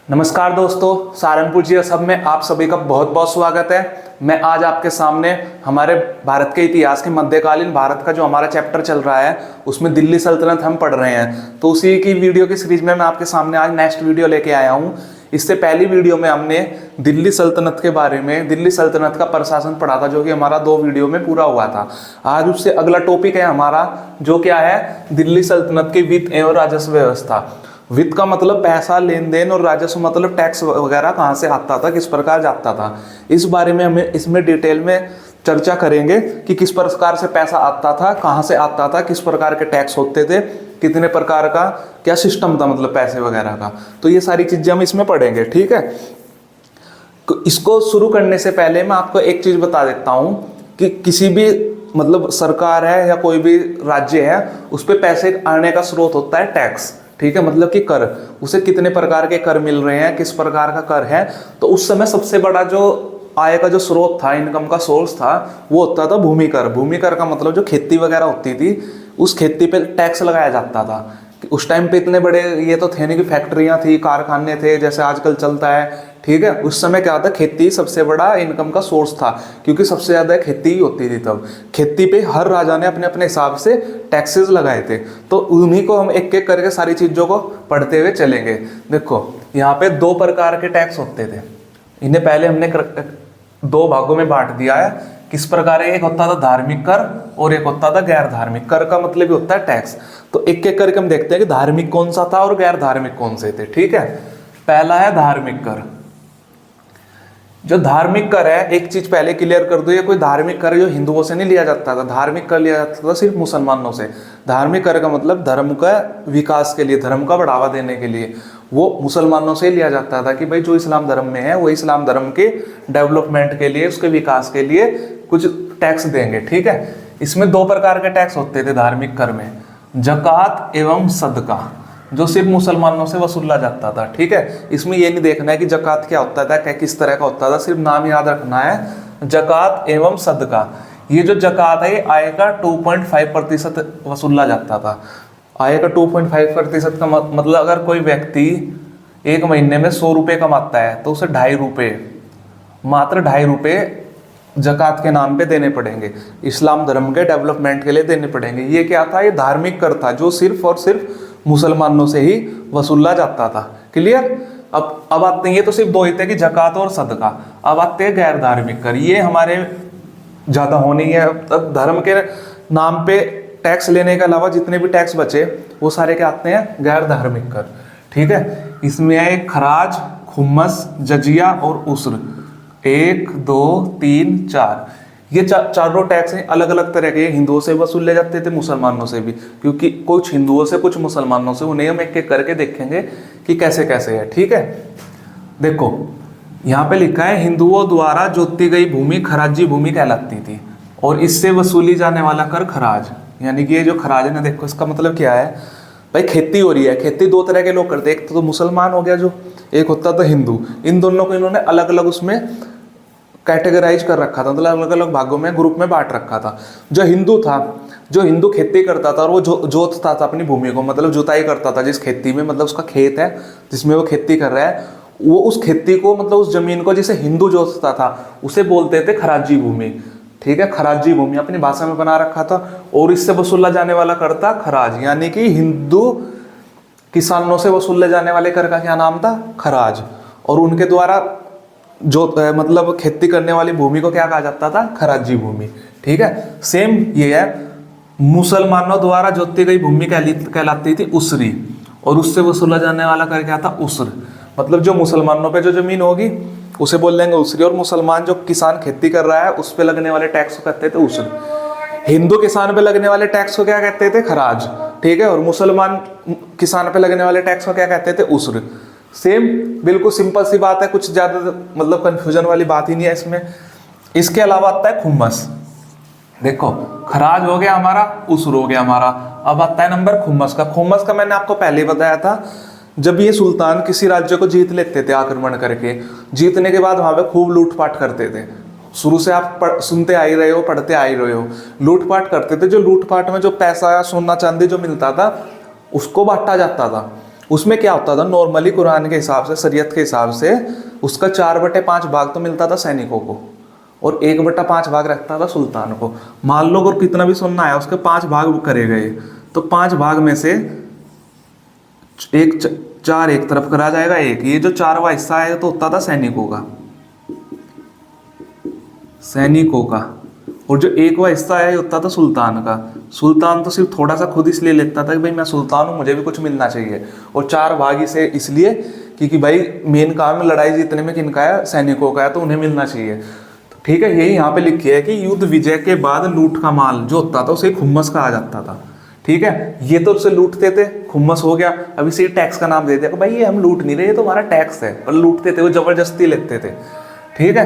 नमस्कार दोस्तों, सहारनपुर जी सब में आप सभी का बहुत बहुत स्वागत है। मैं आज आपके सामने हमारे भारत के इतिहास के मध्यकालीन भारत का जो हमारा चैप्टर चल रहा है उसमें दिल्ली सल्तनत हम पढ़ रहे हैं। तो उसी की वीडियो की सीरीज में मैं आपके सामने आज नेक्स्ट वीडियो लेके आया हूँ। इससे पहली वीडियो में हमने दिल्ली सल्तनत के बारे में, दिल्ली सल्तनत का प्रशासन पढ़ा था, जो कि हमारा 2 वीडियो में पूरा हुआ था। आज उससे अगला टॉपिक है हमारा, जो क्या है, दिल्ली सल्तनत की वित्त एवं राजस्व व्यवस्था। वित्त का मतलब पैसा, लेन देन, और राजस्व मतलब टैक्स वगैरह कहाँ से आता था, किस प्रकार जाता था। इस बारे में हमें इसमें डिटेल में चर्चा करेंगे कि किस प्रकार से पैसा आता था, कहाँ से आता था, किस प्रकार के टैक्स होते थे, कितने प्रकार का क्या सिस्टम था, मतलब पैसे वगैरह का। तो ये सारी चीजें हम इसमें पढ़ेंगे, ठीक है। इसको शुरू करने से पहले मैं आपको एक चीज बता देता हूँ कि किसी भी मतलब सरकार है या कोई भी राज्य है, उस पर पैसे आने का स्रोत होता है टैक्स, ठीक है, मतलब कि कर। उसे कितने प्रकार के कर मिल रहे हैं, किस प्रकार का कर है। तो उस समय सबसे बड़ा जो आय का जो स्रोत था, इनकम का सोर्स था, वो होता था भूमि कर। भूमि कर का मतलब जो खेती वगैरह होती थी, उस खेती पे टैक्स लगाया जाता था। उस टाइम पे इतने बड़े ये तो थे नहीं कि फैक्ट्रियां थी, कारखाने थे जैसे आजकल चलता है, ठीक है। उस समय क्या था, खेती सबसे बड़ा इनकम का सोर्स था, क्योंकि सबसे ज्यादा खेती ही होती थी तब। खेती पे हर राजा ने अपने अपने हिसाब से टैक्सेस लगाए थे। तो उन्हीं को हम एक एक करके सारी चीजों को पढ़ते हुए चलेंगे। देखो, यहाँ पे 2 प्रकार के टैक्स होते थे। इन्हें पहले हमने 2 भागों में बांट दिया है। किस प्रकार है, एक होता था धार्मिक कर और एक होता था गैर धार्मिक कर। का मतलब ही होता है टैक्स। तो एक एक करके हम देखते हैं कि धार्मिक कौन सा था और गैर धार्मिक कौन से थे, ठीक है। पहला है धार्मिक कर। जो धार्मिक कर है, एक चीज पहले क्लियर कर दो, ये कोई धार्मिक कर जो हिंदुओं से नहीं लिया जाता था। धार्मिक कर लिया जाता था सिर्फ मुसलमानों से। धार्मिक कर का मतलब धर्म का विकास के लिए, धर्म का बढ़ावा देने के लिए वो मुसलमानों से लिया जाता था कि भाई जो इस्लाम धर्म में है वो इस्लाम धर्म के डेवलपमेंट के लिए, उसके विकास के लिए कुछ टैक्स देंगे, ठीक है। इसमें 2 प्रकार के टैक्स होते थे धार्मिक कर में, जकात एवं सदका, जो सिर्फ मुसलमानों से वसूला जाता था, ठीक है। इसमें ये नहीं देखना है कि जकात क्या होता था, क्या किस तरह का होता था, सिर्फ नाम याद रखना है, जकात एवं सदका। ये जो जकात है, ये आय का 2.5% वसूला जाता था। आय का 2.5% का मतलब अगर कोई व्यक्ति एक महीने में 100 रुपये कमाता है तो उसे 2.5 रुपये, मात्र 2.5 रुपये जकात के नाम पे देने पड़ेंगे, इस्लाम धर्म के डेवलपमेंट के लिए देने पड़ेंगे। ये क्या था, ये धार्मिक कर था जो सिर्फ और सिर्फ मुसलमानों से ही वसूला जाता था। क्लियर। अब आते हैं, ये तो सिर्फ 2 ही थे कि जकात और सदका। अब आते हैं गैर धार्मिक कर। ये हमारे ज्यादा होने ही है। अब धर्म के नाम पे टैक्स लेने के अलावा जितने भी टैक्स बचे वो सारे क्या आते हैं, गैर धार्मिक कर, ठीक है। इसमें है खराज, खुम्मस, जजिया और उस्र। 1 2 3 4 ये चारों टैक्स हैं, अलग अलग तरह के। हिंदुओं से वसूले जाते थे, मुसलमानों से भी, क्योंकि कुछ हिंदुओं से कुछ मुसलमानों से। उन्हें हम एक एक करके देखेंगे कि कैसे कैसे है, ठीक है। देखो यहाँ पे लिखा है, हिंदुओं द्वारा जोती गई भूमि खराजी भूमि कहलाती थी और इससे वसूली जाने वाला कर खराज। यानी कि ये जो खराज है ना, देखो इसका मतलब क्या है, भाई खेती हो रही है। खेती 2 तरह के लोग करते हैं, एक तो मुसलमान हो गया जो, एक होता था हिंदू। इन दोनों को इन्होंने अलग अलग उसमें कैटेगराइज कर रखा था, मतलब अलग अलग भागों में, ग्रुप में बांट रखा था। जो हिंदू था, जो हिंदू खेती करता था और वो जोतता था अपनी भूमि को, मतलब जुताई करता था जिस खेती में, मतलब उसका खेत है जिसमें वो खेती कर रहा है, वो उस खेती को, मतलब उस जमीन को जिसे हिंदू जोतता था उसे बोलते थे खराजी भूमि, ठीक है। खराजी भूमि अपनी भाषा में बना रखा था। और इससे वसूला जाने वाला कर था खराज, यानी कि हिंदू किसानों से वसूले जाने वाले कर का क्या नाम था, खराज। और उनके द्वारा जो मतलब खेती करने वाली भूमि को क्या कहा जाता था, खराजी भूमि, ठीक है। सेम ये है, मुसलमानों द्वारा जोती गई भूमि कहलाती थी उसरी, और उससे वसूला जाने वाला कर क्या था, उसर। मतलब जो मुसलमानों पे जो जमीन होगी उसे बोल देंगे उसरी, और मुसलमान जो किसान खेती कर रहा है उस पे लगने वाले टैक्स को कहते थे उसर। हिंदू किसान पे लगने वाले टैक्स को क्या कहते थे, खराज, ठीक है। और मुसलमान किसान पे लगने वाले टैक्स को क्या कहते थे, उसर। सेम, बिल्कुल सिंपल सी बात है, कुछ ज्यादा मतलब कंफ्यूजन वाली बात ही नहीं है इसमें। इसके अलावा आता है खुम्मस। देखो खराज हो गया हमारा, उसर हो गया हमारा। अब आता है नंबर खुम्मस का। खुम्मस का मैंने आपको पहले बताया था, जब ये सुल्तान किसी राज्य को जीत लेते थे आक्रमण करके, जीतने के बाद वहां पे खूब लूटपाट करते थे। शुरू से आप सुनते आ ही रहे हो, पढ़ते आ ही रहे हो, लूटपाट करते थे। जो लूटपाट में जो पैसा, सोना चांदी जो मिलता था उसको बांटा जाता था। उसमें क्या होता था, नॉर्मली कुरान के हिसाब से, शरीयत के हिसाब से उसका 4/5 भाग तो मिलता था सैनिकों को और 1/5 भाग रखता था सुल्तान को। मान लो अगर कितना भी सोना आया उसके 5 भाग करे गए, तो 5 भाग में से चार एक तरफ करा जाएगा, एक ये जो 4वां हिस्सा है तो होता था सैनिकों का, और जो 1वां हिस्सा है होता था सुल्तान का। सुल्तान तो सिर्फ थोड़ा सा खुद इसलिए लेता था कि भाई मैं सुल्तान हूँ, मुझे भी कुछ मिलना चाहिए, और 4 भाग इसे इसलिए क्योंकि भाई मेन काम लड़ाई जीतने में किनका है, सैनिकों का है, तो उन्हें मिलना चाहिए। तो ठीक है, यही यहाँ पे लिखी है कि युद्ध विजय के बाद लूट का माल जो होता था उसे खुम्मस कहा जाता था। ठीक है, ये तो उससे लूटते थे, खुम्मस हो गया, अब इसे टैक्स का नाम दे दिया कि भाई ये हम लूट नहीं रहे, ये तो हमारा टैक्स है, और लूटते थे, वो जबरदस्ती लेते थे। ठीक है,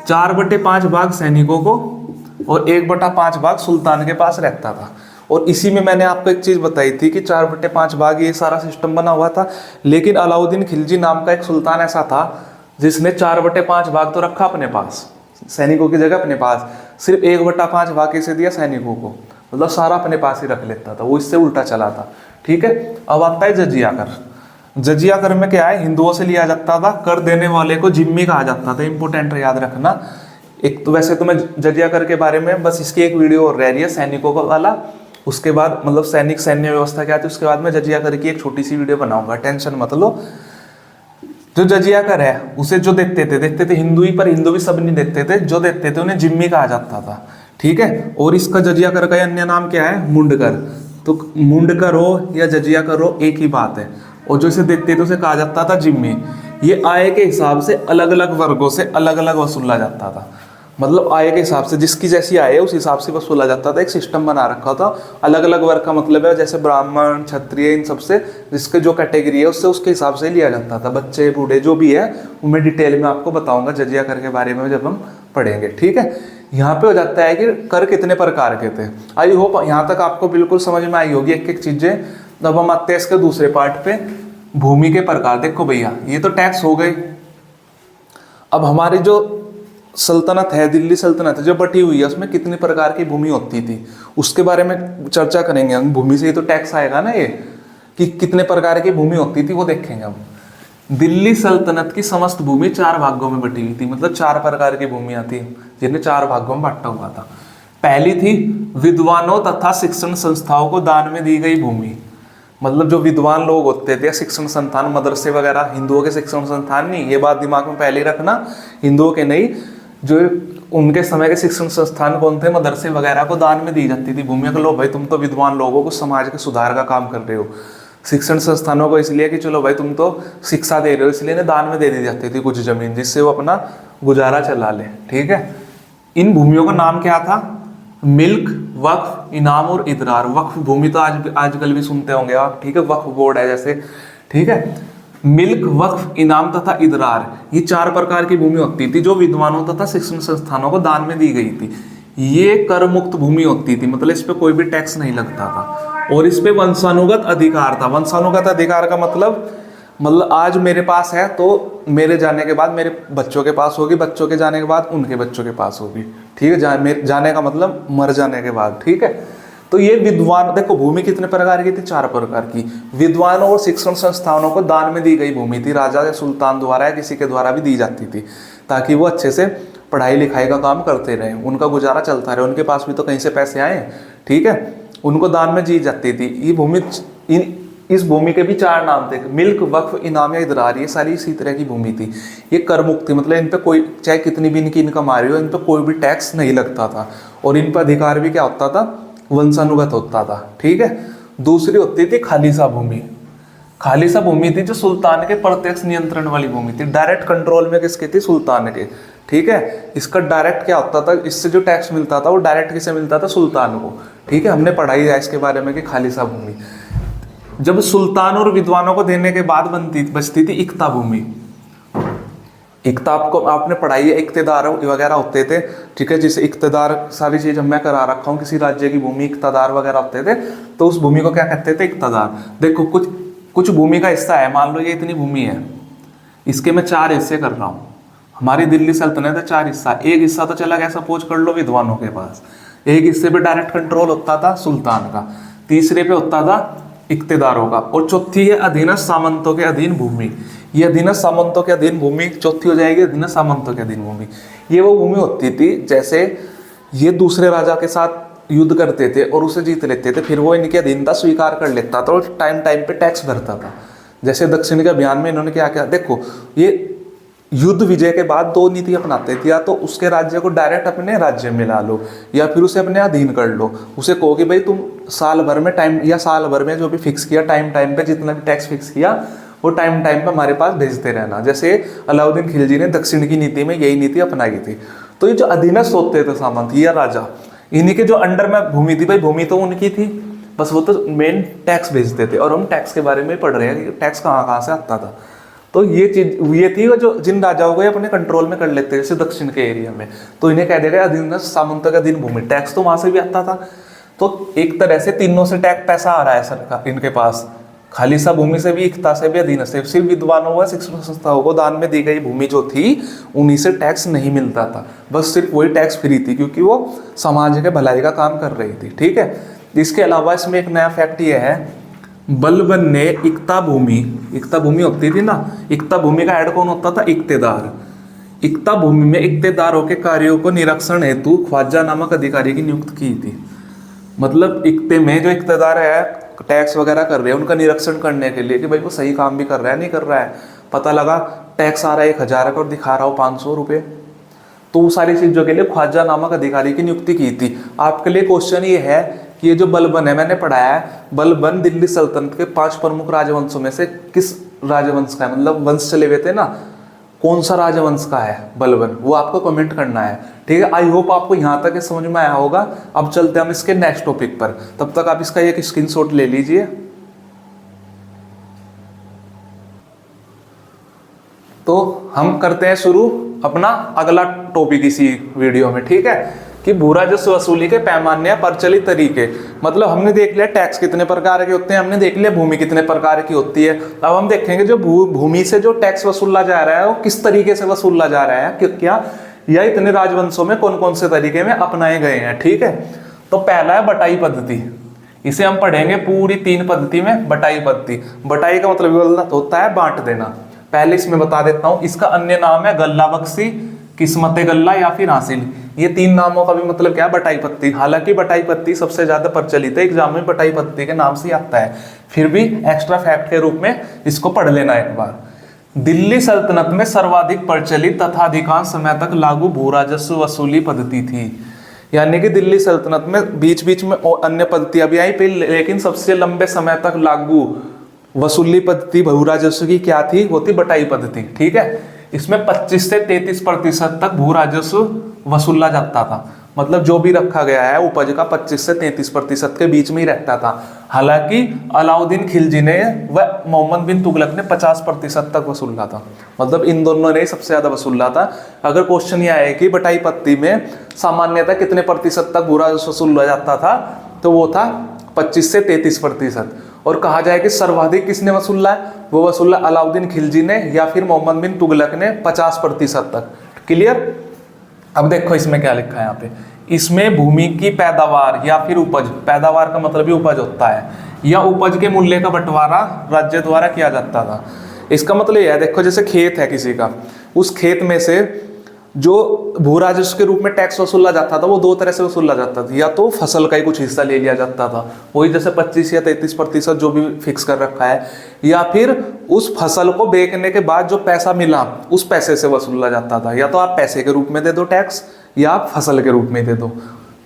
4/5 भाग सैनिकों को और 1/5 भाग सुल्तान के पास रहता था। और इसी में मैंने आपको एक चीज बताई थी कि 4/5 भाग ये सारा सिस्टम बना हुआ था, लेकिन अलाउद्दीन खिलजी नाम का एक सुल्तान ऐसा था जिसने 4/5 भाग तो रखा अपने पास, सैनिकों की जगह अपने पास, सिर्फ 1/5 भाग कैसे दिया सैनिकों को, मतलब सारा अपने पास ही रख लेता था, वो इससे उल्टा चला था। ठीक है, अब आता है जजिया कर। जजिया कर में क्या है, हिंदुओं से लिया जाता था, कर देने वाले को जिम्मी कहा जाता था, इंपोर्टेंट याद रखना। एक तो वैसे तो मैं जजिया कर के बारे में बस इसकी एक वीडियो और रह रही है सैनिकों का वाला, उसके बाद मतलब सैन्य व्यवस्था क्या थी उसके बाद मैं जजिया कर की एक छोटी सी वीडियो बनाऊंगा, टेंशन मत लो। जो जजिया कर है उसे जो देखते थे हिंदू ही, पर हिंदू भी सब नहीं देखते थे, जो देखते थे उन्हें जिम्मी कहा जाता था। ठीक है, और इसका जजिया कर का अन्य नाम क्या है, मुंडकर। तो मुंडकर हो या जजिया कर हो एक ही बात है, और जो इसे देखते थे उसे कहा जाता था जिम्मी। ये आय के हिसाब से अलग अलग वर्गों से अलग अलग वसूला जाता था, मतलब आय के हिसाब से जिसकी जैसी आय है उस हिसाब से वसूला जाता था, एक सिस्टम बना रखा था। अलग अलग वर्ग का मतलब है जैसे ब्राह्मण क्षत्रिय इन सबसे जिसके जो कैटेगरी है उससे उसके हिसाब से लिया जाता था, बच्चे बूढ़े जो भी है वो मैं डिटेल में आपको बताऊंगा जजिया कर के बारे में जब हम पढ़ेंगे। ठीक है, यहाँ पे हो जाता है कि कर कितने प्रकार के थे। आई होप यहाँ तक आपको बिल्कुल समझ में आई होगी एक एक चीजें। अब हम आते हैं इसके दूसरे पार्ट पे, भूमि के प्रकार। देखो भैया ये तो टैक्स हो गई, अब हमारी जो सल्तनत है, दिल्ली सल्तनत है जो बटी हुई है, उसमें कितनी प्रकार की भूमि होती थी उसके बारे में चर्चा करेंगे हम। भूमि से ही तो टैक्स आएगा ना, ये कि कितने प्रकार की भूमि होती थी वो देखेंगे हम। दिल्ली सल्तनत की समस्त भूमि 4 भागों में बटी हुई थी, मतलब 4 प्रकार की भूमियां थी जिन्हें 4 भागों में बांटा हुआ था। पहली थी विद्वानों तथा शिक्षण संस्थाओं को दान में दी गई भूमि, मतलब जो विद्वान लोग होते थे, शिक्षण संस्थान मदरसे वगैरह, हिंदुओं के शिक्षण संस्थान नहीं, ये बात दिमाग में पहले ही रखना, हिंदुओं के नहीं, जो उनके समय के शिक्षण संस्थान कौन थे, मदरसे वगैरह को दान में दी जाती थी भूमि। लो भाई तुम तो विद्वान लोगों को समाज के सुधार का काम कर रहे हो, शिक्षण संस्थानों को इसलिए कि चलो भाई तुम तो शिक्षा दे रहे हो, इसलिए इन्हें दान में दे दी जाती थी कुछ जमीन जिससे वो अपना गुजारा चला ले। ठीक है, इन भूमियों का नाम क्या था, मिल्क, वक्फ, इनाम और इदरार। वक्फ भूमि तो आजकल भी सुनते होंगे आप, ठीक है, वक्फ बोर्ड है जैसे। ठीक है, मिल्क, वक्फ, इनाम तथा इदरार, ये 4 प्रकार की भूमि होती थी जो विद्वानों तथा शिक्षण संस्थानों को दान में दी गई थी। ये कर मुक्त भूमि होती थी, मतलब इस पे कोई भी टैक्स नहीं लगता था, और इस पे वंशानुगत अधिकार था। वंशानुगत अधिकार का मतलब आज मेरे पास है तो मेरे जाने के बाद मेरे बच्चों के पास होगी, बच्चों के जाने के बाद उनके बच्चों के पास होगी। ठीक है, जाने का मतलब मर जाने के बाद। ठीक है, तो ये विद्वान, देखो भूमि कितने प्रकार की थी, 4 प्रकार की। विद्वानों और शिक्षण संस्थानों को दान में दी गई भूमि थी, राजा या सुल्तान द्वारा या किसी के द्वारा भी दी जाती थी, ताकि वो अच्छे से पढ़ाई लिखाई का काम करते रहे, उनका गुजारा चलता रहे, उनके पास भी तो कहीं से पैसे आए। ठीक है, उनको दान में दी जाती थी। ये भूमि, इस भूमि के भी 4 नाम थे, मिल्क, वक्फ, इनाम या इदरार। ये सारी इसी तरह की भूमि थी। ये कर मुक्त थी, मतलब इन पे कोई चाहे कितनी भी इनकी इनकम आ रही हो, इन पे कोई भी टैक्स नहीं लगता था, और इन पर अधिकार भी क्या होता था, वंशानुगत होता था। ठीक है, दूसरी होती थी खालिसा भूमि। खालिसा भूमि थी जो सुल्तान के प्रत्यक्ष नियंत्रण वाली भूमि थी, डायरेक्ट कंट्रोल में किसके थी, सुल्तान के। ठीक है, इसका डायरेक्ट क्या होता था, इससे जो टैक्स मिलता था वो डायरेक्ट किसे मिलता था, सुल्तान को। ठीक है, हमने पढ़ाई है इसके बारे में कि खालिसा भूमि जब सुल्तान और विद्वानों को देने के बाद बचती थी इक्ता भूमि। इक्ता आपको आपने पढ़ाई है, इक्तेदार वगैरह होते थे। ठीक है, जिसे इक्तेदार सारी चीज मैं करा रखा हूँ, किसी राज्य की भूमि इक्तेदार वगैरह होते थे, तो उस भूमि को क्या कहते थे, इक्तेदार। देखो कुछ भूमि का हिस्सा है, मान लो ये इतनी भूमि है, इसके मैं 4 हिस्से कर रहा हूँ। हमारी दिल्ली सल्तनत है 4 हिस्सा, एक हिस्सा तो चला गया सपोज कर लो विद्वानों के पास, एक हिस्से पे डायरेक्ट कंट्रोल होता था सुल्तान का, तीसरे पे होता था इक्तेदारों का, और चौथी है अधीनस्थ सामंतों के अधीन भूमि। ये अधीनस्थ सामंतों के अधीन भूमि चौथी हो जाएगी, अधीनस्थ सामंतों के अधीन भूमि। ये वो भूमि होती थी जैसे ये दूसरे राजा के साथ युद्ध करते थे और उसे जीत लेते थे, फिर वो इनकी अधीनता स्वीकार कर लेता था और टाइम टाइम पे टैक्स भरता था। जैसे दक्षिण के अभियान में इन्होंने क्या किया, देखो ये युद्ध विजय के बाद दो नीति अपनाते थे, या तो उसके राज्य को डायरेक्ट अपने राज्य में ला लो या फिर उसे अपने अधीन कर लो। उसे कहो कि भाई तुम साल भर में टाइम, या साल भर में जो भी फिक्स किया टाइम टाइम पे जितना भी टैक्स फिक्स किया वो टाइम टाइम पे हमारे पास भेजते रहना। जैसे अलाउद्दीन खिलजी ने दक्षिण की नीति में यही नीति अपनाई थी। तो ये जो अधीनस्थ होते थे सामंत या राजा, इन्हीं के जो अंडर में भूमि थी, भाई भूमि तो उनकी थी, बस वो तो मेन टैक्स भेजते थे। और हम टैक्स के बारे में पढ़ रहे हैं कि टैक्स कहाँ कहाँ से आता था। तो ये चीज ये थी जो जिन राजाओं को अपने कंट्रोल में कर लेते जैसे दक्षिण के एरिया में, तो इन्हें कह देगा अधीनस्थ सामंत का अधीन भूमि। टैक्स तो वहां से भी आता था। तो एक तरह से तीनों से टैक्स पैसा आ रहा है सरकार इनके पास, खालिसा भूमि से भी, इक्ता से भी, अधीनस्थ से। सिर्फ विद्वानों व शिक्षण संस्थाओं को दान में दी गई भूमि जो थी उन्हीं से टैक्स नहीं मिलता था, बस सिर्फ वही टैक्स फ्री थी क्योंकि वो समाज के भलाई का काम कर रही थी। ठीक है। इसके अलावा इसमें एक नया फैक्ट ये है, बलबन ने इक्ता भूमि होती थी ना, इक्ता भूमि का हेड कौन होता था, इक्तेदार। इक्ता भूमि में इक्तेदारों के कार्यों को निरीक्षण हेतु ख्वाजा नामक अधिकारी की नियुक्त की थी। मतलब इक्ते में जो इक्तेदार है टैक्स वगैरह कर रहे हैं उनका निरीक्षण करने के लिए कि भाई वो सही काम भी कर रहा है नहीं कर रहा है। पता लगा टैक्स आ रहा है 1000 का और दिखा रहा हो 500 रुपये, तो वो सारी चीजों के लिए ख्वाजा नामक अधिकारी की नियुक्ति की थी। आपके लिए क्वेश्चन ये है कि ये जो बलबन है, मैंने पढ़ाया है, बलबन दिल्ली सल्तनत के 5 प्रमुख राजवंशों में से किस राजवंश का है, मतलब वंश चले हुए थे ना, कौन सा राजवंश का है बलबन, वो आपको कमेंट करना है। ठीक है। आई होप आपको यहाँ तक समझ में आया होगा। अब चलते हैं हम इसके नेक्स्ट टॉपिक पर, तब तक आप इसका एक स्क्रीनशॉट ले लीजिए। तो हम करते हैं शुरू अपना अगला टॉपिक इसी वीडियो में। ठीक है, कि भू राजस्व वसूली के पैमाने या प्रचलित तरीके। मतलब हमने देख लिया टैक्स कितने प्रकार के होते हैं, हमने देख लिया भूमि कितने प्रकार की होती है। अब हम देखेंगे जो भूमि से जो टैक्स वसूला जा रहा है वो किस तरीके से वसूला जा रहा है, क्या या इतने राजवंशों में कौन कौन से तरीके में अपनाए गए हैं। ठीक है। तो पहला है बटाई पद्धति। इसे हम पढ़ेंगे पूरी 3 पद्धति में। बटाई पद्धति, बटाई का मतलब होता है बांट देना। पहले इसमें बता देता हूं, इसका अन्य नाम है गल्ला बख्शी, किस्मते गल्ला या फिर हासिल। ये 3 नामों का भी मतलब क्या है, बटाई पद्धति। हालांकि बटाई पद्धति सबसे ज्यादा प्रचलित है, एग्जाम में बटाई पद्धति के नाम से आता है, फिर भी एक्स्ट्रा फैक्ट के रूप में इसको पढ़ लेना एक बार। दिल्ली सल्तनत में सर्वाधिक प्रचलित तथा अधिकांश समय तक लागू भू राजस्व वसूली पद्धति थी। यानी कि दिल्ली सल्तनत में बीच बीच में अन्य पद्धतियां भी आई, लेकिन सबसे लंबे समय तक लागू वसूली पद्धति भू राजस्व की क्या थी, वो थी बटाई पद्धति। ठीक है। इसमें 25 से 33% तक भू राजस्व वसूला जाता था। मतलब जो भी रखा गया है उपज का 25 से 33% के बीच में ही रहता था। हालांकि अलाउद्दीन खिलजी ने व मोहम्मद बिन तुगलक ने 50% तक वसूला था। मतलब इन दोनों ने सबसे ज्यादा वसूला था। अगर क्वेश्चन यह है कि बटाई पद्धति में सामान्यतः कितने प्रतिशत तक भू राजस्व वसूला जाता था, तो वो था 25 से 33%। और कहा जाए कि सर्वाधिक किसने वसूला है, वो वसूला अलाउद्दीन खिलजी ने या फिर मोहम्मद बिन तुगलक ने 50% तक। क्लियर। अब देखो इसमें क्या लिखा है यहाँ पे, इसमें भूमि की पैदावार या फिर उपज, पैदावार का मतलब भी उपज होता है, या उपज के मूल्य का बंटवारा राज्य द्वारा किया जाता था। इसका मतलब यह है, देखो जैसे खेत है किसी का, उस खेत में से जो भू राजस्व के रूप में टैक्स वसूला जाता था वो 2 तरह से वसूला जाता था। या तो फसल का ही कुछ हिस्सा ले लिया जाता था, वही जैसे 25 या 33% जो भी फिक्स कर रखा है, या फिर उस फसल को बेचने के बाद जो पैसा मिला उस पैसे से वसूला जाता था। या तो आप पैसे के रूप में दे दो टैक्स, या आप फसल के रूप में दे दो।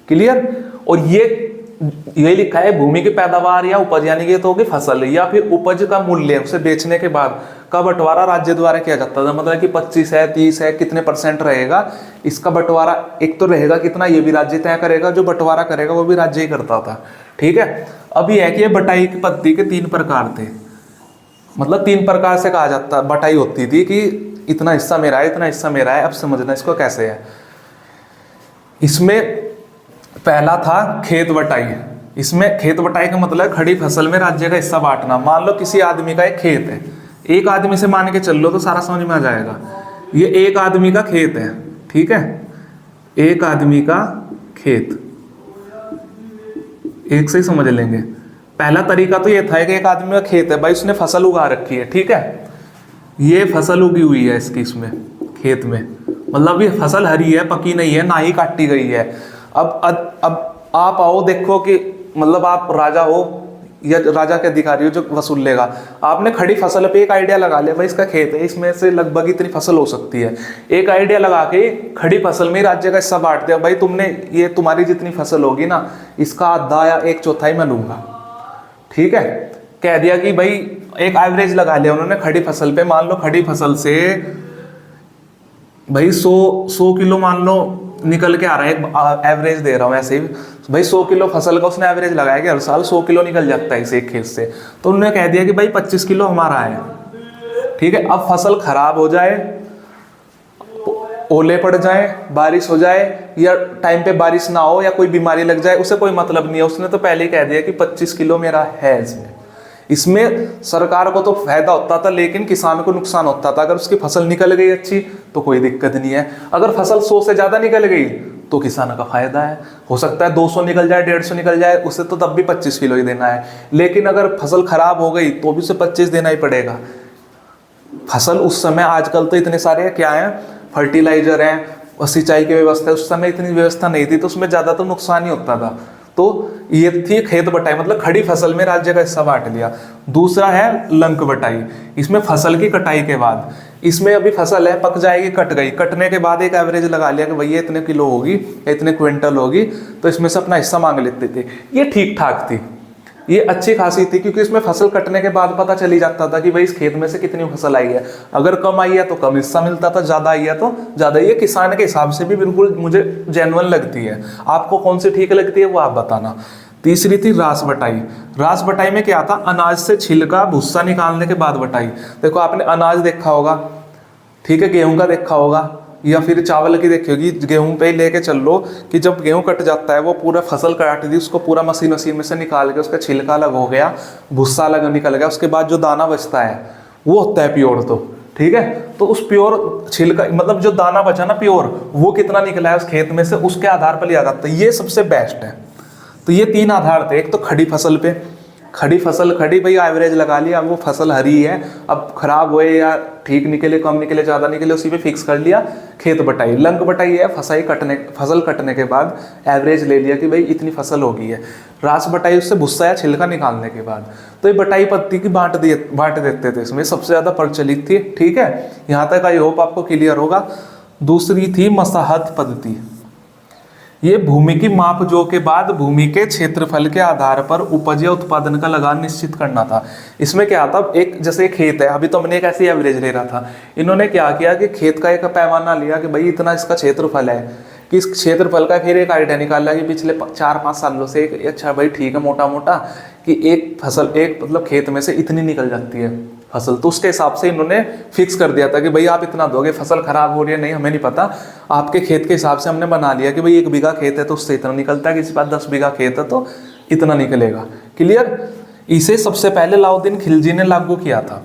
क्लियर। और यही लिखा है भूमि की पैदावार या उपज, यानी कि तो होगी फसल, या फिर उपज का मूल्य उसे बेचने के बाद का बंटवारा राज्य द्वारा किया जाता था। मतलब कि 25 है 30 है कितने % रहेगा, इसका बंटवारा एक तो रहेगा कितना, ये भी राज्य तय करेगा, जो बंटवारा करेगा वो भी राज्य ही करता था। ठीक है। अब यह है कि ये बटाई की पद्धति के 3 प्रकार थे। मतलब 3 प्रकार से कहा जाता बटाई होती थी कि इतना हिस्सा मेरा है, इतना हिस्सा मेरा है। अब समझना इसको कैसे है। इसमें पहला था खेत बटाई। इसमें खेत बटाई का मतलब खड़ी फसल में राज्य का हिस्सा बांटना। मान लो किसी आदमी का एक खेत है, एक आदमी से मान के चल लो तो सारा समझ में आ जाएगा। ये एक आदमी का खेत है। ठीक है। एक आदमी का खेत, एक से ही समझ लेंगे। पहला तरीका तो ये था कि एक आदमी का खेत है भाई, उसने फसल उगा रखी है, ठीक है, ये फसल उगी हुई है इसकी, इसमें खेत में, मतलब ये फसल हरी है, पकी नहीं है, ना ही काटी गई है। अब आप आओ देखो कि मतलब आप राजा हो या राजा के अधिकारी हो जो वसूल लेगा, आपने खड़ी फसल पे एक आइडिया लगा लिया भाई इसका खेत है, इसमें से लगभग इतनी फसल हो सकती है, एक आइडिया लगा के खड़ी फसल में राज्य का हिस्सा बांट दिया भाई तुमने, ये तुम्हारी जितनी फसल होगी ना इसका आधा या एक चौथाई मैं लूंगा, ठीक है, कह दिया कि भाई एक एवरेज लगा लिया उन्होंने खड़ी फसल पे, मान लो खड़ी फसल से भाई 100 किलो मान लो निकल के आ रहा है, एक एवरेज दे रहा हूँ ऐसे ही भाई, 100 किलो फसल का उसने एवरेज लगाया कि हर साल 100 किलो निकल जाता है इस एक खेत से, तो उन्होंने कह दिया कि भाई 25 किलो हमारा है, ठीक है। अब फसल खराब हो जाए, ओले पड़ जाए, बारिश हो जाए या टाइम पे बारिश ना हो या कोई बीमारी लग जाए, उसे कोई मतलब नहीं है, उसने तो पहले ही कह दिया कि 25 किलो मेरा है इसमें। इसमें सरकार को तो फायदा होता था लेकिन किसान को नुकसान होता था। अगर उसकी फसल निकल गई अच्छी तो कोई दिक्कत नहीं है, अगर फसल 100 से ज्यादा निकल गई तो किसान का फायदा है, हो सकता है 200 निकल जाए, 150 निकल जाए, उसे तो तब भी 25 किलो ही देना है, लेकिन अगर फसल खराब हो गई तो भी उसे 25 देना ही पड़ेगा। फसल उस समय, आजकल तो इतने सारे क्या है फर्टिलाइजर हैं, सिंचाई की व्यवस्था है, उस समय इतनी व्यवस्था नहीं थी तो उसमें ज्यादा तो नुकसान ही होता था। तो ये थी खेत बटाई, मतलब खड़ी फसल में राज्य का हिस्सा बांट लिया। दूसरा है लंक बटाई, इसमें फसल की कटाई के बाद, इसमें अभी फसल है पक जाएगी, कट गई, कटने के बाद एक एवरेज लगा लिया कि भैया इतने किलो होगी, इतने क्विंटल होगी, तो इसमें से अपना हिस्सा मांग लेते थे। ये ठीक ठाक थी, ये अच्छी खासी थी, क्योंकि इसमें फसल कटने के बाद पता चली जाता था कि भाई इस खेत में से कितनी फसल आई है, अगर कम आई है तो कम हिस्सा मिलता था, ज्यादा आई है तो ज्यादा। ये किसान के हिसाब से भी बिल्कुल मुझे जेन्युइन लगती है, आपको कौन सी ठीक लगती है वो आप बताना। तीसरी थी रास बटाई। रास बटाई में क्या था, अनाज से छिलका भूसा निकालने के बाद बटाई। देखो आपने अनाज देखा होगा, ठीक है, गेहूं का देखा होगा या फिर चावल की देखी होगी, गेहूं पे लेके चल लो कि जब गेहूं कट जाता है वो पूरा फसल काट दी, उसको पूरा मशीन में से निकाल के उसका छिलका अलग हो गया, भूसा अलग निकल गया, उसके बाद जो दाना बचता है वो होता है प्योर, तो ठीक है, तो उस प्योर छिलका मतलब जो दाना बचा ना प्योर, वो कितना निकला है उस खेत में से, उसके आधार पर लिया जाता है, ये सबसे बेस्ट है। तो ये 3 आधार थे, एक तो खड़ी फसल पे, खड़ी फसल खड़ी भाई एवरेज लगा लिया, अब वो फसल हरी है, अब खराब हुए या ठीक निकले, कम निकले, ज्यादा निकले, उसी पे फिक्स कर लिया। खेत बटाई, लंक बटाई है फसल कटने के बाद एवरेज ले लिया कि भाई इतनी फसल हो गई है। रास बटाई उससे भुस्सा या छिलका निकालने के बाद, तो ये बटाई पत्ती की बांट देते थे, इसमें सबसे ज्यादा प्रचलित थी, ठीक है। यहाँ तक आई होप आपको क्लियर होगा। दूसरी थी मसाहत पद्धति, ये भूमि की माप जो के बाद भूमि के क्षेत्रफल के आधार पर उपज या उत्पादन का लगान निश्चित करना था। इसमें क्या था, एक जैसे एक खेत है, अभी तो हमने एक ऐसी एवरेज ले रहा था, इन्होंने क्या किया कि खेत का एक पैमाना लिया कि भाई इतना इसका क्षेत्रफल है, कि इस क्षेत्रफल का फिर एक आइडिया निकाला कि पिछले 4-5 सालों से एक, अच्छा भाई ठीक है मोटा मोटा कि एक फसल, एक मतलब खेत में से इतनी निकल जाती है फसल, तो उसके हिसाब से इन्होंने फिक्स कर दिया था कि भाई आप इतना दोगे, फसल खराब हो रही है नहीं हमें नहीं पता, आपके खेत के हिसाब से हमने बना लिया कि भाई 1 बीघा खेत है तो उससे इतना निकलता है, किसी पास 10 बीघा खेत है तो इतना निकलेगा। क्लियर। इसे सबसे पहले अलाउद्दीन खिलजी ने लागू किया था।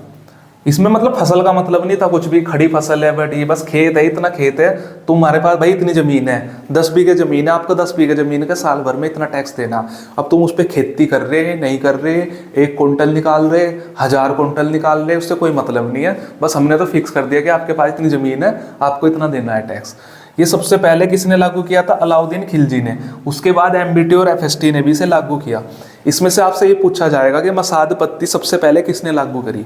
इसमें मतलब फसल का मतलब नहीं था कुछ भी, खड़ी फसल है बट ये बस खेत है, इतना खेत है, तुम्हारे पास भाई इतनी जमीन है, 10 बीघे जमीन है, आपको 10 बीघे जमीन का साल भर में इतना टैक्स देना। अब तुम उस पर खेती कर रहे हैं नहीं कर रहे, 1 कुंटल निकाल रहे, 1000 कुंटल निकाल रहे, उससे कोई मतलब नहीं है, बस हमने तो फिक्स कर दिया कि आपके पास इतनी जमीन है, आपको इतना देना है टैक्स। ये सबसे पहले किसने लागू किया था, अलाउद्दीन खिलजी ने। उसके बाद एमबीटी और एफएसटी ने भी इसे लागू किया। इसमें से आपसे ये पूछा जाएगा कि मसाद पत्ती सबसे पहले किसने लागू करी,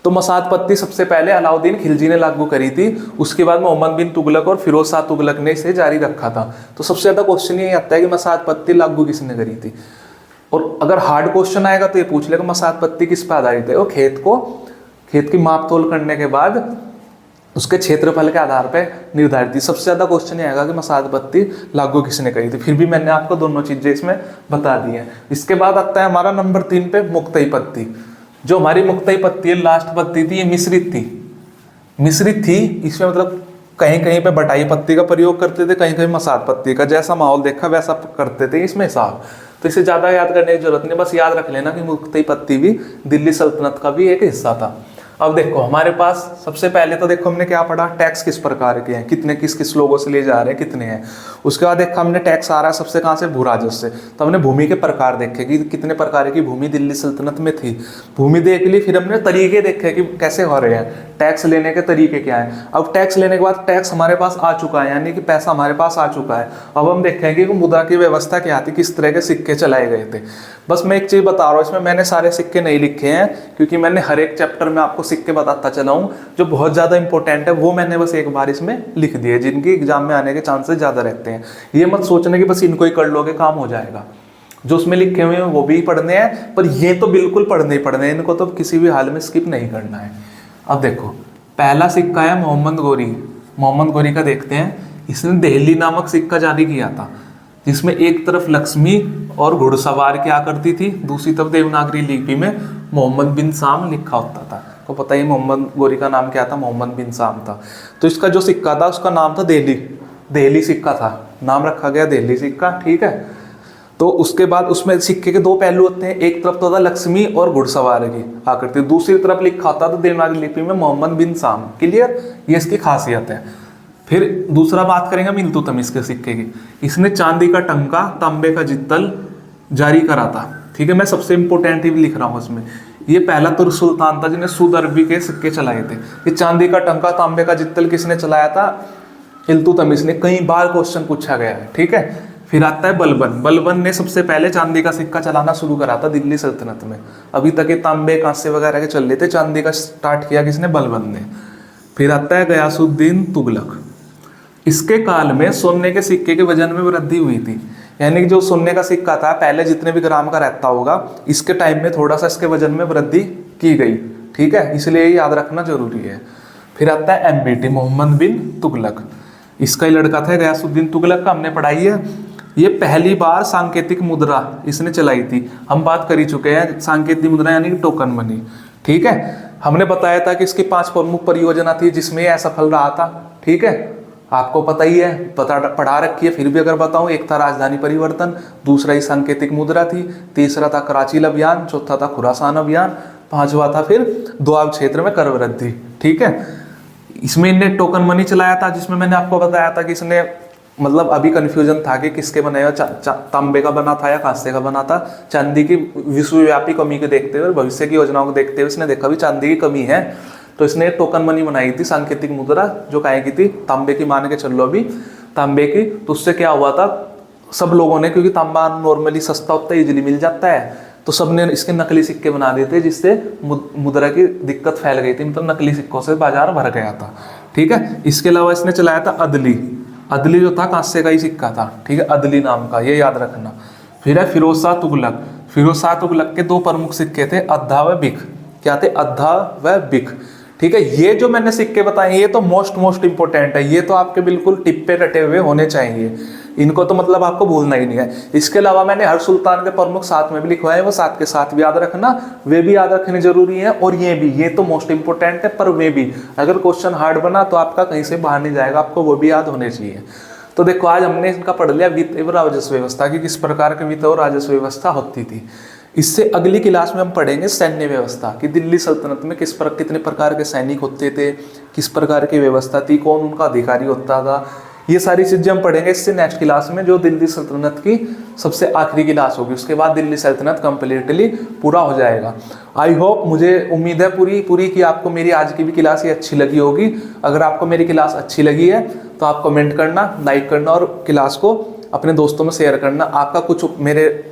तो मसाद पत्ती सबसे पहले अलाउद्दीन खिलजी ने लागू करी थी, उसके बाद मोहम्मद बिन तुगलक और फिरोज शाह तुगलक ने इसे जारी रखा था। तो सबसे ज्यादा क्वेश्चन ये आता है कि मसाद पत्ती लागू किसने करी थी, और अगर हार्ड क्वेश्चन आएगा तो ये पूछ लेगा मसाद पत्ती किस पर आधारित है, वो खेत की माप तोल करने के बाद उसके क्षेत्रफल के आधार पर निर्धारित थी। सबसे ज्यादा क्वेश्चन ये आएगा कि मसाद पत्ती लागू किसने करी थी, फिर भी मैंने आपको दोनों चीजें इसमें बता दी हैं। इसके बाद आता है हमारा नंबर 3 पे मुक्तई पत्ती। जो हमारी मुक्तई पत्ती है, लास्ट पत्ती थी, ये मिश्रित थी। इसमें मतलब कहीं कहीं पे बटाई पत्ती का प्रयोग करते थे, कहीं कहीं मसाद पत्ती का, जैसा माहौल देखा वैसा करते थे इसमें साहब। तो इसे ज्यादा याद करने की जरूरत नहीं, बस याद रख लेना कि मुक्तई पत्ती भी दिल्ली सल्तनत का भी एक हिस्सा था। अब देखो हमारे पास सबसे पहले तो देखो हमने क्या पढ़ा, टैक्स किस प्रकार के हैं, कितने किस किस लोगों से लिए जा रहे हैं, कितने हैं। उसके बाद देखा हमने टैक्स आ रहा है सबसे कहाँ से, भू राजस्व से। तो हमने भूमि के प्रकार देखे कि कितने प्रकार की भूमि दिल्ली सल्तनत में थी, भूमि देख ली। फिर हमने तरीके देखे कि कैसे हो रहे हैं, टैक्स लेने के तरीके क्या हैं। अब टैक्स लेने के बाद टैक्स हमारे पास आ चुका है, यानी कि पैसा हमारे पास आ चुका है। अब हम देखेंगे कि मुद्रा की व्यवस्था क्या थी, किस तरह के सिक्के चलाए गए थे। बस मैं एक चीज़ बता रहा हूँ, इसमें मैंने सारे सिक्के नहीं लिखे हैं, क्योंकि मैंने हर एक चैप्टर में आपको सिक्के बताता चला हूँ। जो बहुत ज़्यादा इंपॉर्टेंट है वो मैंने बस एक बार इसमें लिख दिए, जिनकी एग्जाम में आने के चांसेस ज़्यादा रहते हैं। ये मत सोचने कि बस इनको ही कर लोगे काम हो जाएगा, जो उसमें लिखे हुए हैं वो भी पढ़ने हैं, पर ये तो बिल्कुल पढ़ने ही पढ़ने हैं, इनको तो किसी भी हाल में स्किप नहीं करना है। अब देखो पहला सिक्का है मोहम्मद गोरी। मोहम्मद गोरी का देखते हैं। इसने देहली नामक सिक्का जारी किया था, जिसमें एक तरफ लक्ष्मी और घुड़सवार क्या करती थी, दूसरी तरफ देवनागरी लिपि में मोहम्मद बिन साम लिखा होता था। तो पता ही मोहम्मद गोरी का नाम क्या था, मोहम्मद बिन साम था। तो इसका जो सिक्का था उसका नाम था देहली सिक्का था, नाम रखा गया देहली सिक्का, ठीक है। तो उसके बाद उसमें सिक्के के दो पहलू होते हैं, एक तरफ तो था लक्ष्मी और घुड़सवार की आकृति, दूसरी तरफ लिखा होता था देवनागरी लिपि में मोहम्मद बिन साम। क्लियर, ये इसकी खासियत है। फिर दूसरा बात करेंगे हम इल्तुतमिश के सिक्के की। इसने चांदी का टंका, तांबे का जित्तल जारी करा था, ठीक है। मैं सबसे इंपॉर्टेंट ही लिख रहा हूँ उसमें। ये पहला तुर्क सुल्तान था जिन्हें सुद अरबी के सिक्के चलाए थे। ये चांदी का टंका, तांबे का जित्तल किसने चलाया था, इल्तुतमिश ने। कई बार क्वेश्चन पूछा गया है, ठीक है। फिर आता है बलबन। बलबन ने सबसे पहले चांदी का सिक्का चलाना शुरू करा था दिल्ली सल्तनत में। अभी तक ये तांबे कांसे वगैरह के चल रहे थे, चांदी का स्टार्ट किया किसने, बलबन ने। फिर आता है गयासुद्दीन तुगलक। इसके काल में सोने के सिक्के के वजन में वृद्धि हुई थी, यानी कि जो सोने का सिक्का था पहले जितने भी ग्राम का रहता होगा, इसके टाइम में थोड़ा सा इसके वजन में वृद्धि की गई, ठीक है। इसलिए याद रखना जरूरी है। फिर आता है एमबीटी, मोहम्मद बिन तुगलक। इसका ही लड़का था गयासुद्दीन तुगलक का, हमने पढ़ाई है। ये पहली बार सांकेतिक मुद्रा इसने चलाई थी। हम बात कर ही चुके हैं सांकेतिक मुद्रा यानी कि टोकन मनी, ठीक है। हमने बताया था कि इसकी 5 प्रमुख परियोजना थी जिसमें यह असफल रहा था, ठीक है। आपको पता ही है, पढ़ा रखी है, फिर भी अगर बताऊं, एक था राजधानी परिवर्तन, दूसरा ही सांकेतिक मुद्रा थी, तीसरा था कराची अभियान, चौथा था खुरासान अभियान, पांचवा था फिर दोआब क्षेत्र में कर वृद्धि, ठीक है। इसमें इनने टोकन मनी चलाया था, जिसमें मैंने आपको बताया था कि इसने मतलब अभी कंफ्यूजन था कि किसके बने हुए, तांबे का बना था या कांसे का बना था। चांदी की विश्वव्यापी कमी को देखते हुए, भविष्य की योजनाओं को देखते हुए इसने देखा भी चांदी की कमी है, तो इसने टोकन मनी बनाई थी, सांकेतिक मुद्रा, जो काहे की थी, तांबे की मान के चल लो अभी, तांबे की। तो उससे क्या हुआ था, सब लोगों ने, क्योंकि तांबा नॉर्मली सस्ता होता है, इजीली मिल जाता है, तो सबने इसके नकली सिक्के बना दिए थे, जिससे मुद्रा की दिक्कत फैल गई थी, मतलब नकली सिक्कों से बाजार भर गया था, ठीक है। इसके अलावा इसने चलाया था अदली जो था कांसे का ही सिक्का था, ठीक है, अदली नाम का, ये याद रखना। फिर है फिरोज शाह तुगलक के 2 प्रमुख सिक्के थे, अद्धा व बिक। क्या थे, अद्धा व बिक, ठीक है। ये जो मैंने सिक्के बताए ये तो मोस्ट इंपोर्टेंट है, ये तो आपके बिल्कुल टिप पे रटे हुए होने चाहिए, इनको तो मतलब आपको भूलना ही नहीं है। इसके अलावा मैंने हर सुल्तान के प्रमुख साथ में भी लिखवाए, वो साथ के साथ भी याद रखना, वे भी याद रखने जरूरी है। और ये भी, ये तो मोस्ट इंपोर्टेंट है, पर वे भी अगर क्वेश्चन हार्ड बना तो आपका कहीं से बाहर नहीं जाएगा, आपको वो भी याद होने चाहिए। तो देखो आज हमने इनका पढ़ लिया वित्त एवं राजस्व व्यवस्था की, किस प्रकार की वित्त और राजस्व व्यवस्था होती थी। इससे अगली क्लास में हम पढ़ेंगे सैन्य व्यवस्था कि दिल्ली सल्तनत में कितने प्रकार के सैनिक होते थे, किस प्रकार की व्यवस्था थी, कौन उनका अधिकारी होता था, ये सारी चीजें हम पढ़ेंगे इससे नेक्स्ट क्लास में, जो दिल्ली सल्तनत की सबसे आखिरी क्लास होगी। उसके बाद दिल्ली सल्तनत कंप्लीटली पूरा हो जाएगा। आई होप, मुझे उम्मीद है पूरी कि आपको मेरी आज की भी क्लास ये अच्छी लगी होगी। अगर आपको मेरी क्लास अच्छी लगी है तो आप कमेंट करना, लाइक करना और क्लास को अपने दोस्तों में शेयर करना। आपका कुछ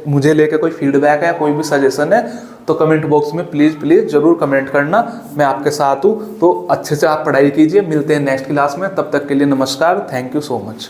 मुझे लेके कोई फीडबैक है, कोई भी सजेशन है तो कमेंट बॉक्स में प्लीज़ जरूर कमेंट करना, मैं आपके साथ हूँ। तो अच्छे से आप पढ़ाई कीजिए, मिलते हैं नेक्स्ट क्लास में, तब तक के लिए नमस्कार, थैंक यू सो मच।